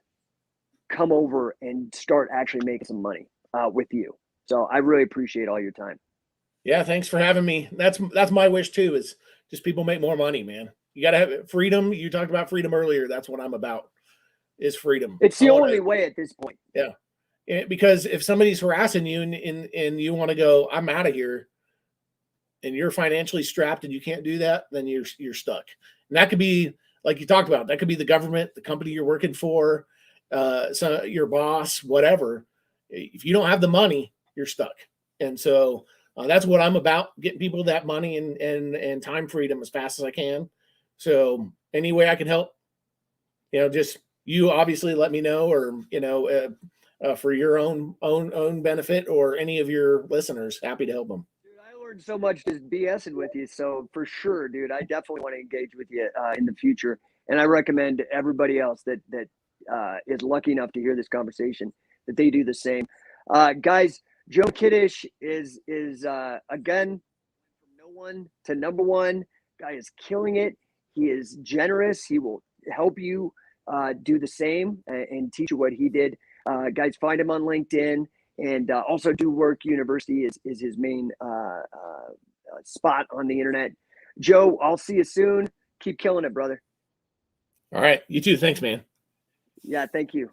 come over and start actually making some money with you. So I really appreciate all your time. Yeah, thanks for having me. That's my wish too, is just people make more money, man. You got to have freedom. You talked about freedom earlier. That's what I'm about, is freedom. It's the only way at this point. Yeah. Because if somebody's harassing you and you want to go, I'm out of here, and you're financially strapped and you can't do that, then you're stuck. And that could be, like you talked about, that could be the government, the company you're working for, your boss, whatever. If you don't have the money, you're stuck. And so that's what I'm about, getting people that money and time freedom as fast as I can. So any way I can help, just you obviously let me know, or, for your own benefit, or any of your listeners, happy to help them. Dude, I learned so much just BSing with you. So for sure, dude, I definitely want to engage with you in the future. And I recommend everybody else that is lucky enough to hear this conversation that they do the same. Guys, Joe Mikitish is again, from no one to number one. Guy is killing it. He is generous. He will help you do the same and teach you what he did. Guys, find him on LinkedIn, and also Do Work University is his main spot on the internet. Joe, I'll see you soon. Keep killing it, brother. All right. You too. Thanks, man. Yeah, thank you.